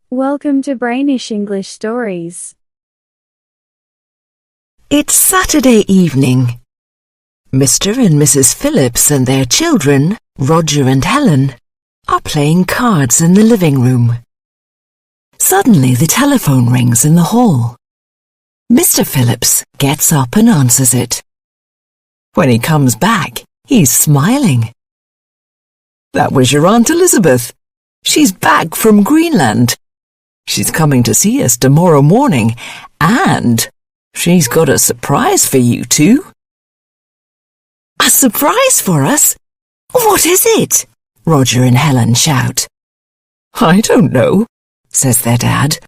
Welcome to Brainish English Stories. It's Saturday evening. Mr. and Mrs. Phillips and their children, Roger and Helen, are playing cards in the living room. Suddenly the telephone rings in the hall. Mr. Phillips gets up and answers it. When he comes back, he's smiling. That was your Aunt Elizabeth. She's back from Greenland. She's coming to see us tomorrow morning, and she's got a surprise for you too. A surprise for us? What is it? Roger and Helen shout. I don't know, says their dad.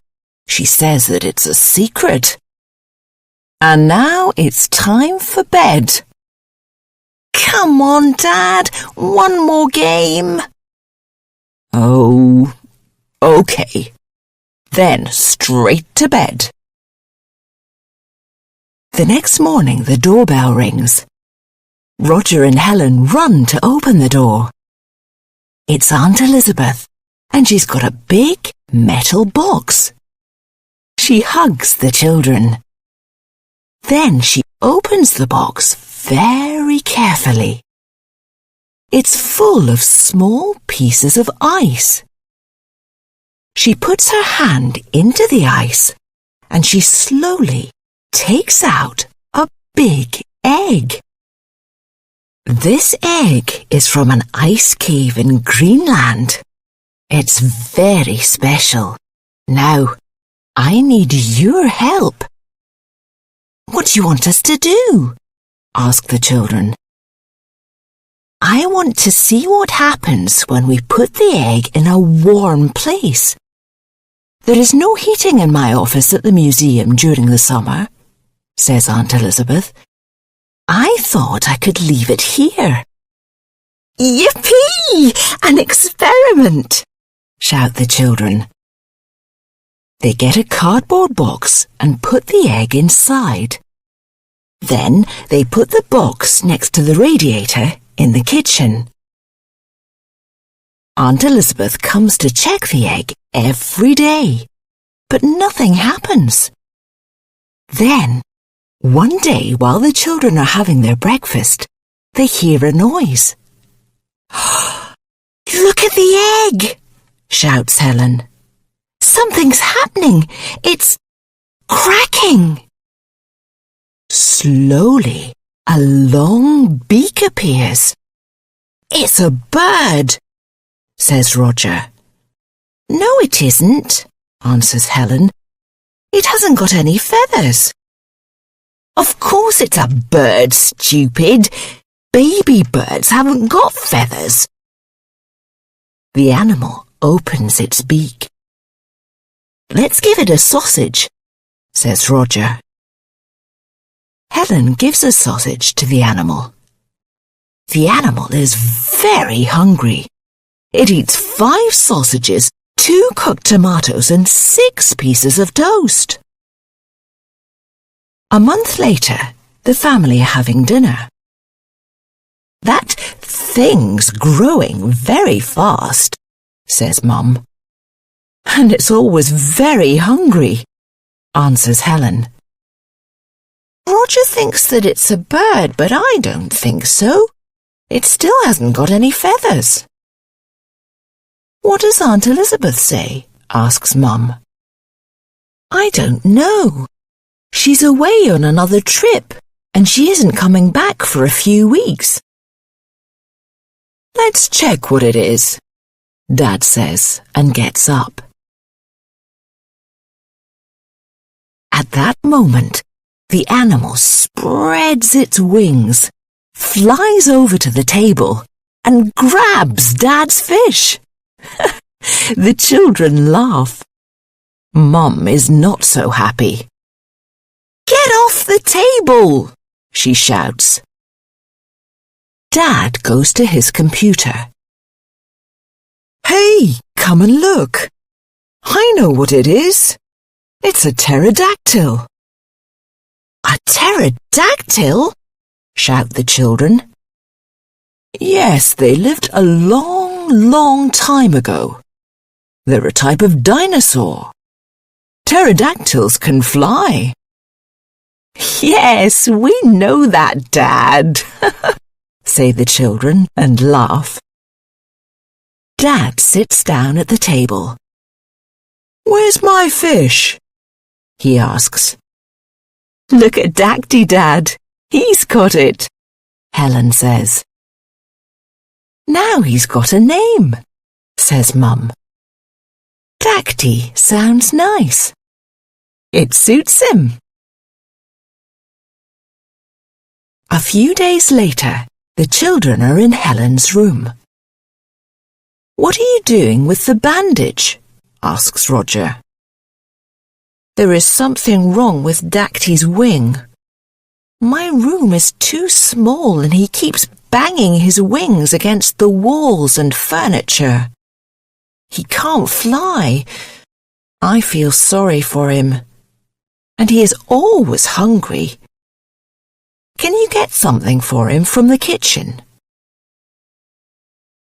She says that it's a secret. And now it's time for bed. Come on, Dad, one more game. Oh, okay. Then straight to bed. The next morning the doorbell rings. Roger and Helen run to open the door. It's Aunt Elizabeth, and she's got a big metal box. She hugs the children. Then she opens the box very carefully. It's full of small pieces of ice. She puts her hand into the ice and she slowly takes out a big egg. This egg is from an ice cave in Greenland. It's very special. Now, I need your help. What do you want us to do? Asked the children. I want to see what happens when we put the egg in a warm place. There is no heating in my office at the museum during the summer, says Aunt Elizabeth. I thought I could leave it here. Yippee! An experiment! Shout the children. They get a cardboard box and put the egg inside. Then they put the box next to the radiator in the kitchen. Aunt Elizabeth comes to check the egg every day, but nothing happens. Then, one day while the children are having their breakfast, they hear a noise. Look at the egg! Shouts Helen. Something's happening. It's cracking. Slowly, a long beak appears. It's a bird, says Roger. No, it isn't, answers Helen. It hasn't got any feathers. Of course it's a bird, stupid. Baby birds haven't got feathers. The animal opens its beak. Let's give it a sausage, says Roger. Helen gives a sausage to the animal. The animal is very hungry. It eats 5 sausages, 2 cooked tomatoes, and 6 pieces of toast. A month later, the family are having dinner. That thing's growing very fast, says Mum. And it's always very hungry, answers Helen. Roger thinks that it's a bird, but I don't think so. It still hasn't got any feathers. What does Aunt Elizabeth say? Asks Mum. I don't know. She's away on another trip, and she isn't coming back for a few weeks. Let's check what it is, Dad says, and gets up. At that moment, the animal spreads its wings, flies over to the table, and grabs Dad's fish. The children laugh. Mum is not so happy. Get off the table, she shouts. Dad goes to his computer. Hey, come and look. I know what it is. It's a pterodactyl. A pterodactyl? Shout the children. Yes, they lived a long time ago. They're a type of dinosaur. Pterodactyls can fly. Yes, we know that, Dad, say the children and laugh. Dad sits down at the table. Where's my fish? He asks. Look at Dacty, Dad. He's got it, Helen says. Now he's got a name, says Mum. Dacty sounds nice. It suits him. A few days later, the children are in Helen's room. What are you doing with the bandage? Asks Roger. There is something wrong with Dacty's wing. My room is too small and he keeps banging his wings against the walls and furniture. He can't fly. I feel sorry for him. And he is always hungry. Can you get something for him from the kitchen?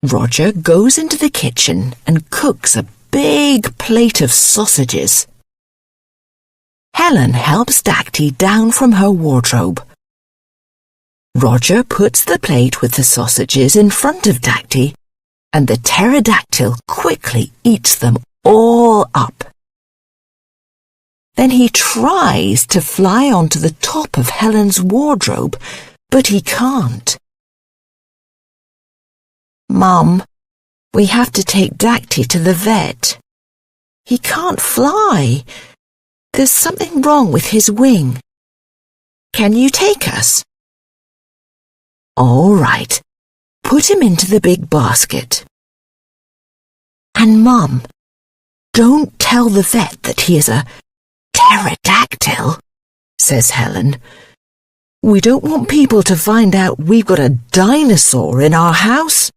Roger goes into the kitchen and cooks a big plate of sausages. Helen helps Dacty down from her wardrobe. Roger puts the plate with the sausages in front of Dacty, and the pterodactyl quickly eats them all up. Then he tries to fly onto the top of Helen's wardrobe, but he can't. Mum, we have to take Dacty to the vet. He can't fly. There's something wrong with his wing. Can you take us? All right. Put him into the big basket. And Mum, don't tell the vet that he is a pterodactyl, says Helen. We don't want people to find out we've got a dinosaur in our house.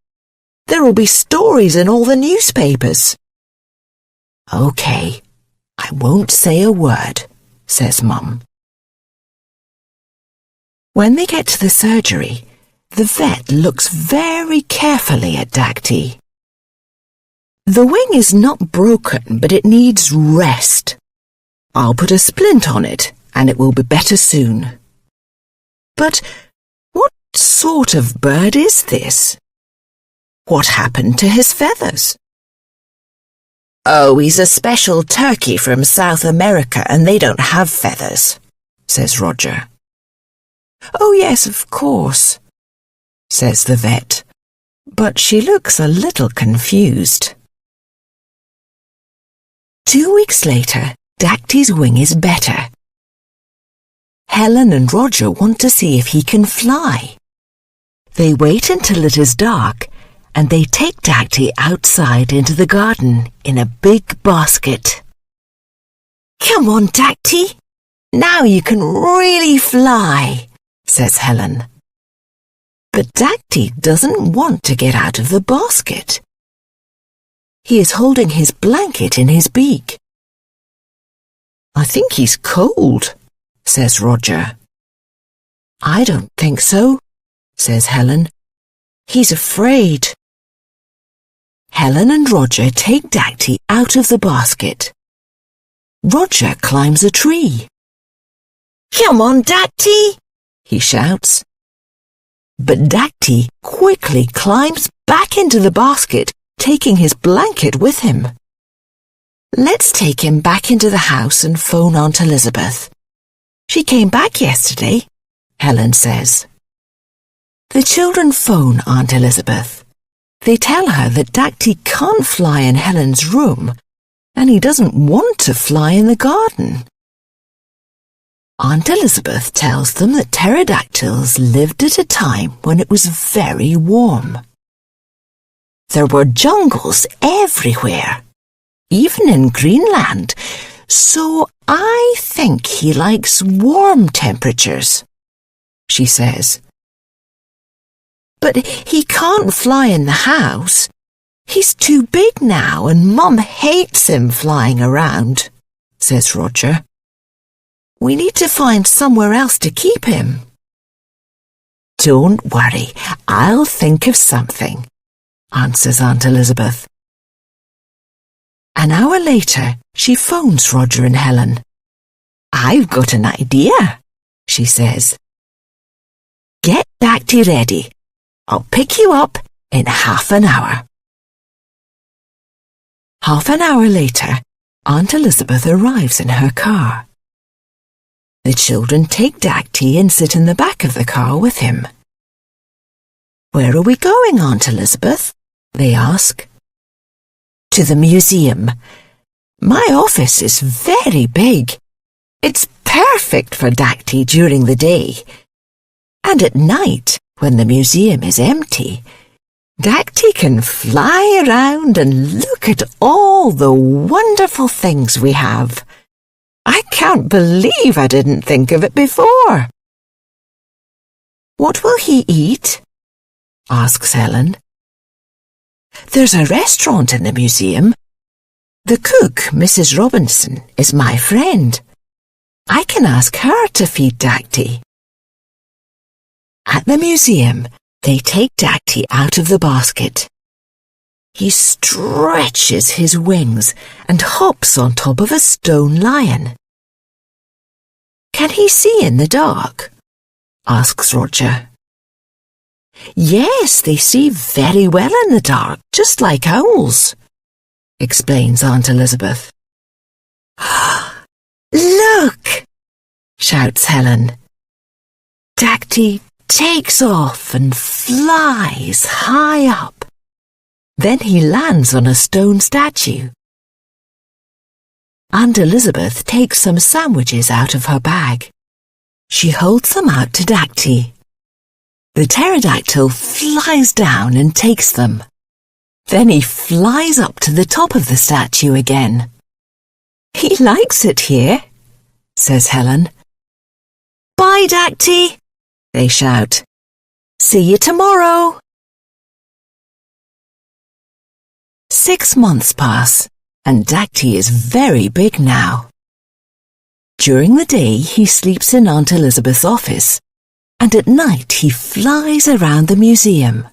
There will be stories in all the newspapers. Okay, I won't say a word, says Mum. When they get to the surgery, the vet looks very carefully at Dacty. The wing is not broken, but it needs rest. I'll put a splint on it, and it will be better soon. But what sort of bird is this? What happened to his feathers? Oh, he's a special turkey from South America, and they don't have feathers, says Roger. Oh, yes, of course, says the vet, but she looks a little confused. 2 weeks later, Dacty's wing is better. Helen and Roger want to see if he can fly. They wait until it is dark, and they take Dacty outside into the garden in a big basket. Come on, Dacty. Now you can really fly, says Helen. But Dacty doesn't want to get out of the basket. He is holding his blanket in his beak. I think he's cold, says Roger. I don't think so, says Helen. He's afraid. Helen and Roger take Dacty out of the basket. Roger climbs a tree. Come on, Dacty, he shouts. But Dacty quickly climbs back into the basket, taking his blanket with him. Let's take him back into the house and phone Aunt Elizabeth. She came back yesterday, Helen says. The children phone Aunt Elizabeth. They tell her that Dacty can't fly in Helen's room, and he doesn't want to fly in the garden. Aunt Elizabeth tells them that pterodactyls lived at a time when it was very warm. There were jungles everywhere, even in Greenland, so I think he likes warm temperatures, she says. But he can't fly in the house. He's too big now and Mum hates him flying around, says Roger. We need to find somewhere else to keep him. Don't worry, I'll think of something, answers Aunt Elizabeth. An hour later, she phones Roger and Helen. "I've got an idea," she says. "Get Dacty ready. I'll pick you up in half an hour." Half an hour later, Aunt Elizabeth arrives in her car. The children take Dacty and sit in the back of the car with him. "Where are we going, Aunt Elizabeth?" they ask. "To the museum. My office is very big. It's perfect for Dacty during the day. And at night, when the museum is empty, Dacty can fly around and look at all the wonderful things we have. I can't believe I didn't think of it before." "What will he eat?" asks Helen. "There's a restaurant in the museum. The cook, Mrs. Robinson, is my friend. I can ask her to feed Dacty." At the museum, they take Dacty out of the basket. He stretches his wings and hops on top of a stone lion. "Can he see in the dark?" asks Roger. "Yes, they see very well in the dark, just like owls," explains Aunt Elizabeth. "Look!" shouts Helen. Dacty takes off and flies high up. Then he lands on a stone statue. Aunt Elizabeth takes some sandwiches out of her bag. She holds them out to Dacty. The pterodactyl flies down and takes them. Then he flies up to the top of the statue again. "He likes it here," says Helen. "Bye, Dacty," they shout. "See you tomorrow." 6 months pass, and Dacty is very big now. During the day, he sleeps in Aunt Elizabeth's office, and at night he flies around the museum.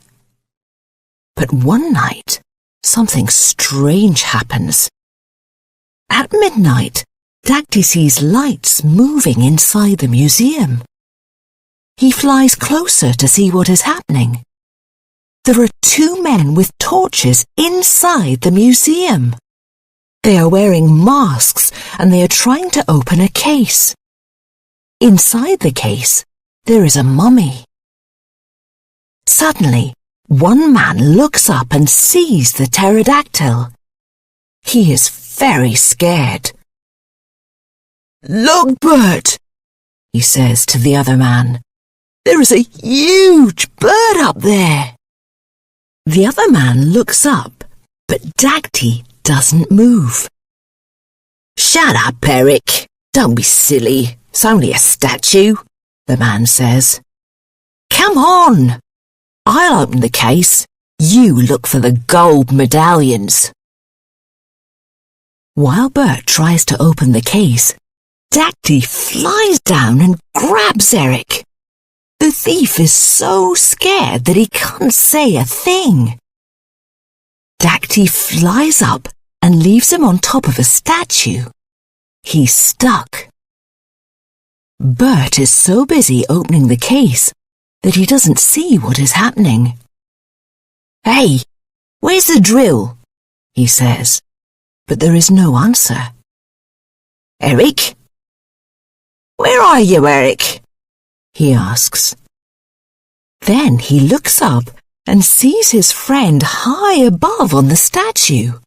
But one night, something strange happens. At midnight, Dacty sees lights moving inside the museum. He flies closer to see what is happening. There are 2 men with torches inside the museum. They are wearing masks and they are trying to open a case. Inside the case, there is a mummy. Suddenly, one man looks up and sees the pterodactyl. He is very scared. "Look, Bert," he says to the other man. "There is a huge bird up there." The other man looks up, but Dacty doesn't move. "Shut up, Eric. Don't be silly. It's only a statue," the man says. "Come on. I'll open the case. You look for the gold medallions." While Bert tries to open the case, Dacty flies down and grabs Eric. The thief is so scared that he can't say a thing. Dacty flies up and leaves him on top of a statue. He's stuck. Bert is so busy opening the case that he doesn't see what is happening. "Hey, where's the drill?" he says, but there is no answer. "Eric? Where are you, Eric?" he asks. Then he looks up and sees his friend high above on the statue.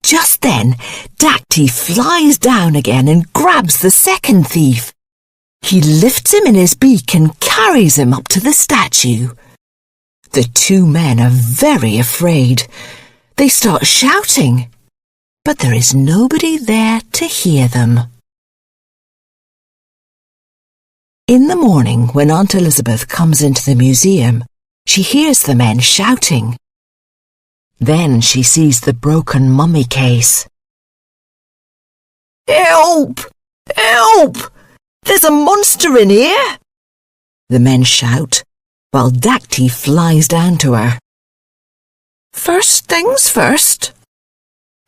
Just then, Dacty flies down again and grabs the second thief. He lifts him in his beak and carries him up to the statue. The 2 men are very afraid. They start shouting, but there is nobody there to hear them. In the morning, when Aunt Elizabeth comes into the museum, she hears the men shouting. Then she sees the broken mummy case. "Help! Help! There's a monster in here!" the men shout, while Dacty flies down to her. "First things first.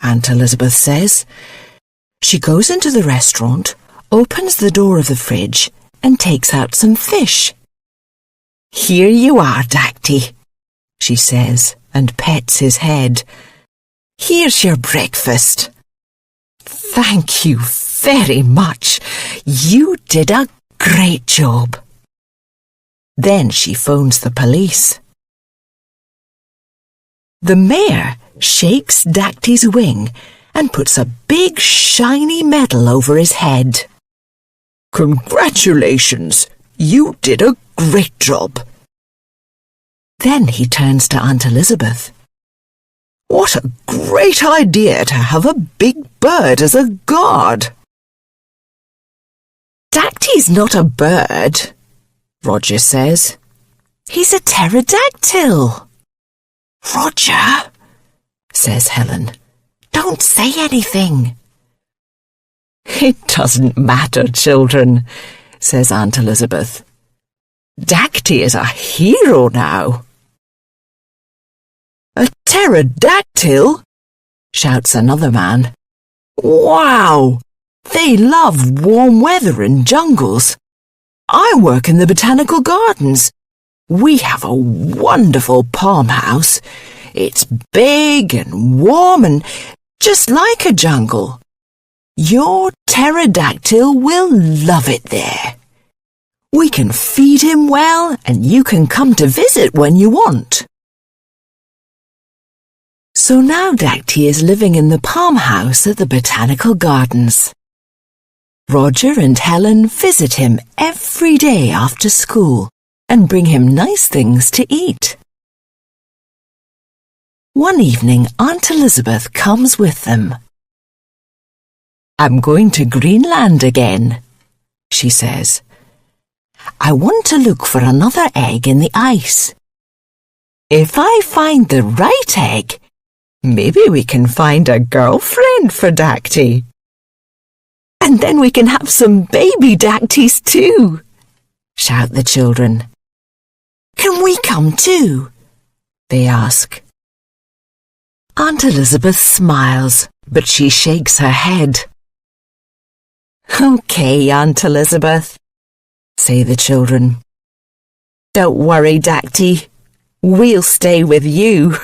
Aunt Elizabeth says. She goes into the restaurant, opens the door of the fridge, and takes out some fish. Here you are, Dacty, she says, and pets his head. Here's your breakfast. Thank you very much. You did a great job. Then she phones the police. The mayor shakes Dacty's wing and puts a big shiny medal over his head. Congratulations! You did a great job. Then he turns to Aunt Elizabeth. What a great idea to have a big bird as a guard. Dacty's not a bird, Roger says. He's a pterodactyl. Roger, says Helen, don't say anything. It doesn't matter, children, says Aunt Elizabeth. Dacty is a hero now. A pterodactyl? Shouts another man. Wow! They love warm weather and jungles. I work in the botanical gardens. We have a wonderful palm house. It's big and warm and just like a jungle. Your pterodactyl will love it there. We can feed him well and you can come to visit when you want. So now Dacty is living in the palm house at the botanical gardens. Roger and Helen visit him every day after school and bring him nice things to eat. One evening, Aunt Elizabeth comes with them. I'm going to Greenland again, she says. I want to look for another egg in the ice. If I find the right egg, maybe we can find a girlfriend for Dacty. And then we can have some baby Dactys too, shout the children. Can we come too? They ask. Aunt Elizabeth smiles, but she shakes her head. Okay, Aunt Elizabeth, say the children. Don't worry, Dacty. We'll stay with you.